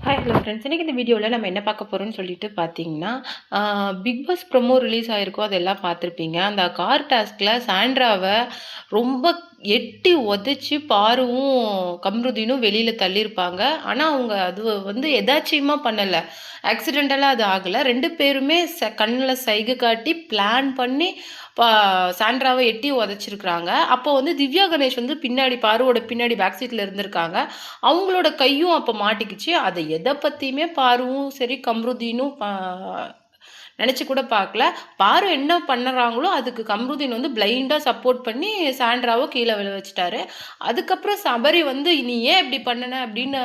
Hi hello friends. இன்றைக்கி இந்த வீடியோவில் நம்ம என்ன பார்க்க போகிறோம்னு சொல்லிட்டு பார்த்தீங்கன்னா, பிக் பாஸ் ப்ரொமோ ரிலீஸ் ஆகிருக்கோ அதெல்லாம் பார்த்துருப்பீங்க. அந்த கார் டாஸ்கில் சாண்ட்ராவை ரொம்ப எட்டி உதச்சி பாருவும் கம்ருதீனும் வெளியில் தள்ளியிருப்பாங்க. ஆனால் அவங்க அது வந்து எதாச்சியமாக பண்ணலை, ஆக்சிடெண்டலாக அது ஆகலை. ரெண்டு பேருமே கண்ணில் சைகை காட்டி பிளான் பண்ணி சாண்ட்ராவை எட்டி உதச்சிருக்கிறாங்க. அப்போ வந்து திவ்யா கணேஷ் வந்து பின்னாடி பாருவோட பின்னாடி பேக் சீட்டில் இருந்திருக்காங்க. அவங்களோட கையும் அப்போ மாட்டிக்கிச்சு. அதை எதை பற்றியுமே பாருவும் சரி கம்ருதீனும் நினச்சி கூட பார்க்கல. பாரு என்ன பண்ணுறாங்களோ அதுக்கு கம்ருதீன் வந்து பிளைண்டாக சப்போர்ட் பண்ணி சாண்ட்ராவை கீழே விழ வச்சுட்டாரு. அதுக்கப்புறம் சபரி வந்து நீ ஏன் இப்படி பண்ணின அப்படின்னு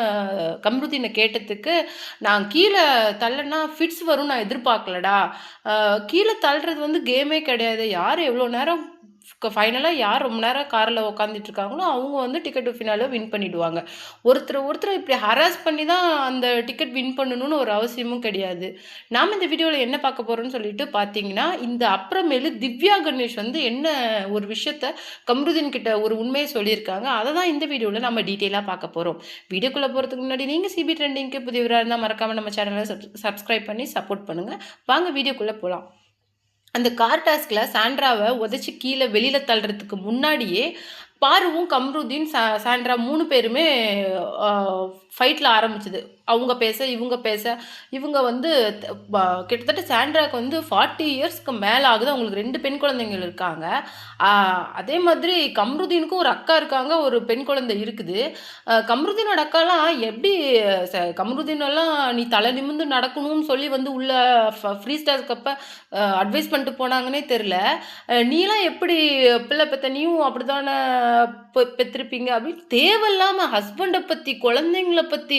கம்ருதீனை கேட்டதுக்கு, நான் கீழே தள்ளனா ஃபிட்ஸ் வரும் நான் எதிர்பார்க்கலடா, கீழே தள்ளுறது வந்து கேமே கிடையாது, யார் எவ்வளோ நேரம் ஃபைனலாக யார் ரொம்ப நேரம் காரில் உட்காந்துட்டு இருக்காங்களோ அவங்க வந்து டிக்கெட் ஃபினால வின் பண்ணிவிடுவாங்க. ஒருத்தர் இப்படி ஹராஸ் பண்ணி தான் அந்த டிக்கெட் வின் பண்ணணும்னு ஒரு அவசியமும் கிடையாது. நாம் இந்த வீடியோவில் என்ன பார்க்க போகிறோம்னு சொல்லிட்டு பார்த்தீங்கன்னா, இந்த அப்புறமேலு திவ்யா கணேஷ் வந்து என்ன ஒரு விஷயத்த கம்ருதீன் கிட்ட ஒரு உண்மையை சொல்லியிருக்காங்க. அதை தான் இந்த வீடியோவில் நம்ம டீட்டெயிலாக பார்க்க போகிறோம். வீடியோக்குள்ளே போகிறதுக்கு முன்னாடி நீங்கள் சிபி ட்ரெண்டிங்க்கு புதியவராக இருந்தால் மறக்காமல் நம்ம சேனலை சப்ஸ்கிரைப் பண்ணி சப்போர்ட் பண்ணுங்கள். வாங்க வீடியோக்குள்ளே போகலாம். அந்த கார் டாஸ்கில் சாண்ட்ராவை உதச்சி கீழே வெளியில் தள்ளுறதுக்கு முன்னாடியே பாருவும் கம்ருதீன் சாண்ட்ரா 3 பேருமே ஃபைட்டில் ஆரம்பிச்சுது. அவங்க பேச இவங்க பேச இவங்க வந்து கிட்டத்தட்ட சாண்ட்ராவுக்கு வந்து 40 இயர்ஸ்க்கு மேலே ஆகுது. அவங்களுக்கு 2 பெண் குழந்தைங்கள் இருக்காங்க. அதே மாதிரி கம்ருதீனுக்கும் ஒரு அக்கா இருக்காங்க, ஒரு பெண் குழந்தை இருக்குது. கம்ருதீனோட அக்காலாம் எப்படி கம்ருதீனெல்லாம் நீ தலை நிமிர்ந்து நடக்கணும்னு சொல்லி வந்து உள்ள ஃப்ரீ ஸ்டார்ஸ்க்கு அப்போ அட்வைஸ் பண்ணிட்டு போனாங்கன்னே தெரில. நீலாம் எப்படி பிள்ளை பெற்ற நீயும் அப்படித்தானே பெற்றிருப்பீங்க அப்படின்னு தேவையில்லாமல் ஹஸ்பண்டை பற்றி குழந்தைங்கள பற்றி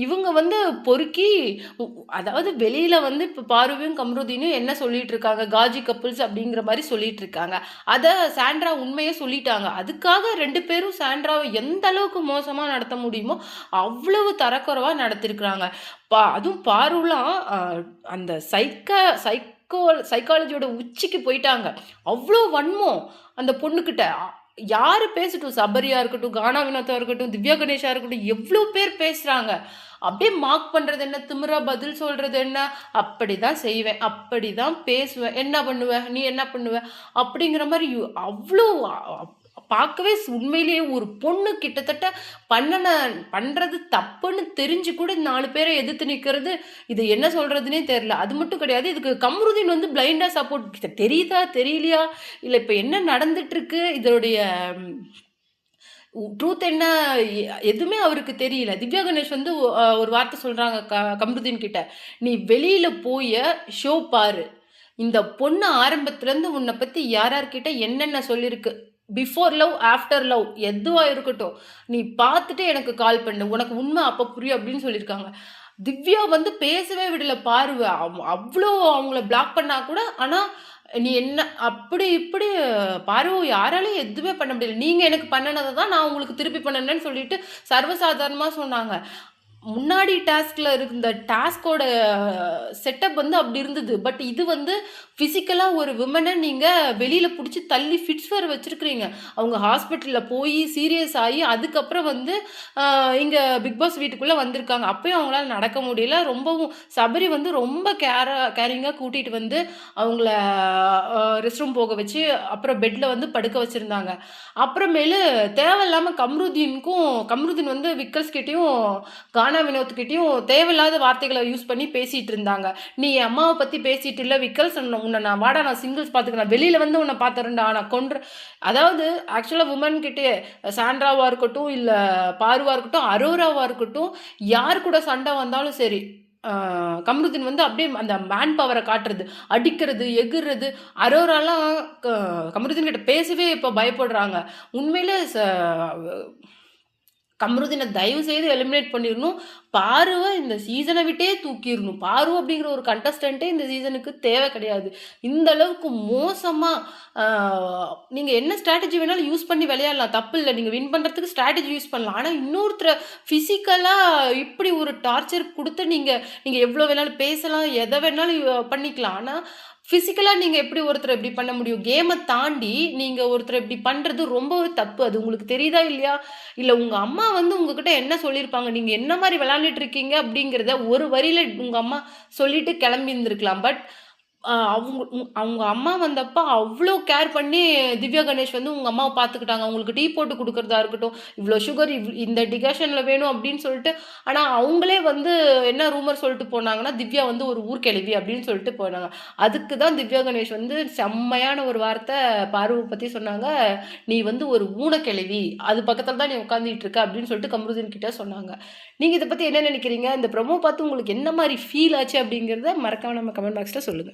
இவங்க வந்து பொறுக்கி, அதாவது வெளியில் வந்து இப்போ பார்வையும் கம்ருதீனும் என்ன சொல்லிட்டு இருக்காங்க, காஜி கப்புள்ஸ் அப்படிங்கிற மாதிரி சொல்லிட்டு இருக்காங்க. அதை சாண்ட்ரா உண்மையே சொல்லிட்டாங்க. அதுக்காக 2 பேரும் சாண்ட்ராவை எந்த அளவுக்கு மோசமாக நடத்த முடியுமோ அவ்வளவு தரக்குறைவாக நடத்திருக்கிறாங்க. அதுவும் பாருலாம் அந்த சைக்காலஜியோட உச்சிக்கு போயிட்டாங்க. அவ்வளோ வன்மம் அந்த பொண்ணுக்கிட்ட. யார் பேசட்டும், சபரியா இருக்கட்டும், கானா வினோத்தா இருக்கட்டும், திவ்யா கணேஷா இருக்கட்டும், எவ்வளோ பேர் பேசுகிறாங்க. அப்படியே மார்க் பண்ணுறது என்ன, திமிரா பதில் சொல்கிறது என்ன, அப்படி தான் செய்வேன், அப்படி தான் பேசுவேன், என்ன பண்ணுவேன், நீ என்ன பண்ணுவ அப்படிங்கிற மாதிரி அவ்வளோ பார்க்கவே உண்மையிலேயே ஒரு பொண்ணு கிட்டத்தட்ட பண்ணுறது தப்புன்னு தெரிஞ்சு கூட 4 பேரை எதிர்த்து நிற்கிறது, இது என்ன சொல்கிறதுனே தெரில. அது மட்டும் கிடையாது, இதுக்கு கம்ருதீன் வந்து பிளைண்டாக சப்போர்ட் தெரியுதா தெரியலையா, இல்லை இப்போ என்ன நடந்துட்டுருக்கு, இதோடைய ட்ரூத் என்ன எதுவுமே அவருக்கு தெரியல. திவ்யா கணேஷ் வந்து ஒரு வார்த்தை சொல்கிறாங்க கம்ருதீன் கிட்ட, நீ வெளியில் போய் ஷோ பாரு, இந்த பொண்ணு ஆரம்பத்துலேருந்து உன்னை பற்றி யார்கிட்ட என்னென்ன சொல்லியிருக்கு, பிஃபோர் லவ் ஆஃப்டர் லவ் எதுவாக இருக்கட்டும், நீ பார்த்துட்டு எனக்கு கால் பண்ணு, உனக்கு உண்மை அப்போ புரியும் அப்படின்னு சொல்லியிருக்காங்க. திவ்யா வந்து பேசவே விடலை பாருவ, அவ்வளோ அவங்கள பிளாக் பண்ணா கூட. ஆனால் நீ என்ன அப்படி இப்படி பாரு, யாராலையும் எதுவுமே பண்ண முடியல, நீங்கள் எனக்கு பண்ணினதை தான் நான் உங்களுக்கு திருப்பி பண்ணினேன்னு சொல்லிட்டு சர்வசாதாரணமாக சொன்னாங்க. முன்னாடி டாஸ்கில் இருந்த டாஸ்கோட செட்டப் வந்து அப்படி இருந்தது. பட் இது வந்து ஃபிசிக்கலாக ஒரு விமனை நீங்கள் வெளியில் பிடிச்சி தள்ளி ஃபிட்ஸ் வேறு வச்சுருக்கிறீங்க. அவங்க ஹாஸ்பிட்டலில் போய் சீரியஸ் ஆகி அதுக்கப்புறம் வந்து இங்கே பிக் பாஸ் வீட்டுக்குள்ளே வந்திருக்காங்க. அப்பயும் அவங்களால நடக்க முடியல. ரொம்பவும் சபரி வந்து ரொம்ப கேரிங்காக கூட்டிகிட்டு வந்து அவங்கள ரெஸ்ட் ரூம் போக வச்சு அப்புறம் பெட்டில் வந்து படுக்க வச்சுருந்தாங்க. அப்புறமேலு தேவையில்லாமல் கம்ருதீன் வந்து விக்கல்ஸ் கிட்டேயும் கானா வினோத்கிட்டையும் தேவையில்லாத வார்த்தைகளை யூஸ் பண்ணி பேசிகிட்டு இருந்தாங்க. நீ என் அம்மாவை பற்றி பேசிட்டு இல்லை விக்கல்ஸ், உன்னை நான் வாடா நான் சிங்கிள்ஸ் பார்த்துக்கிறேன், வெளியில் வந்து உன்னை பார்த்துறேன்டா நான் கொன்று. அதாவது ஆக்சுவலாக உமன் கிட்டே சாண்ட்ராவாக இருக்கட்டும், இல்லை பாருவாக இருக்கட்டும், அரோராவாக இருக்கட்டும், யார் கூட சண்டை வந்தாலும் சரி, கம்ருதீன் வந்து அப்படியே அந்த மேன் பவரை காட்டுறது, அடிக்கிறது, எகுறது. அரோராலாம் கம்ருதீன் கிட்ட பேசவே இப்போ பயப்படுறாங்க. உண்மையிலே கம்ருதீனை தயவு செய்து எலிமினேட் பண்ணிடணும். பாருவை இந்த சீசனை விட்டே தூக்கிடணும். பாரு அப்படிங்கிற ஒரு கண்டஸ்டண்ட்டே இந்த சீசனுக்கு தேவை கிடையாது. இந்த அளவுக்கு மோசமாக நீங்கள் என்ன ஸ்ட்ராட்டஜி வேணாலும் யூஸ் பண்ணி விளையாடலாம், தப்பு இல்லை. நீங்கள் வின் பண்ணுறதுக்கு ஸ்ட்ராட்டஜி யூஸ் பண்ணலாம். ஆனால் இன்னொருத்தரை ஃபிசிக்கலாக இப்படி ஒரு டார்ச்சர் கொடுத்து நீங்கள் எவ்வளோ வேணாலும் பேசலாம், எதை வேணாலும் பண்ணிக்கலாம். ஆனால் ஃபிசிக்கலா நீங்க எப்படி ஒருத்தர இப்படி பண்ண முடியும்? கேம தாண்டி நீங்க ஒருத்தர இப்படி பண்றது ரொம்பவே தப்பு. அது உங்களுக்கு தெரியுதா இல்லையா? இல்ல உங்க அம்மா வந்து உங்ககிட்ட என்ன சொல்லியிருப்பாங்க? நீங்க என்ன மாரி விளையாண்டுட்டு இருக்கீங்க அப்படிங்கிறத ஒரு வரியில உங்க அம்மா சொல்லிட்டு கிளம்பி இருந்திருக்கலாம். பட் அவங்க அம்மா வந்தப்ப அவ்ளோ கேர் பண்ணி திவ்யா கணேஷ் வந்து உங்க அம்மாவ பார்த்துக்கிட்டாங்க. அவங்களுக்கு டீ போட்டு குடுக்குறதா இருக்கட்டும், இவ்ளோ சுகர் இந்த டிகாஷன்ல வேணும் அப்படின்னு சொல்லிட்டு, ஆனா அவங்களே வந்து என்ன ரூமர் சொல்லிட்டு போனாங்கன்னா, திவ்யா வந்து ஒரு ஊர்க்கிழவி அப்படின்னு சொல்லிட்டு போனாங்க. அதுக்கு தான் திவ்யா கணேஷ் வந்து செம்மையான ஒரு வார்த்தை பார்வ பத்தி சொன்னாங்க. "நீ வந்து ஒரு ஊனக்கிழவி. அது பக்கத்துல தான் நீ உட்கார்ந்துட்டு இருக்க" அப்படின்னு சொல்லிட்டு கமருதீன் கிட்ட சொன்னாங்க. நீங்க இத பத்தி என்ன நினைக்கிறீங்க? இந்த ப்ரோமோ பார்த்து உங்களுக்கு என்ன மாரி ஃபீல் ஆச்சு அப்படிங்கிறத மறக்காம நம்ம கமெண்ட் பாக்ஸ்ல சொல்லுங்க.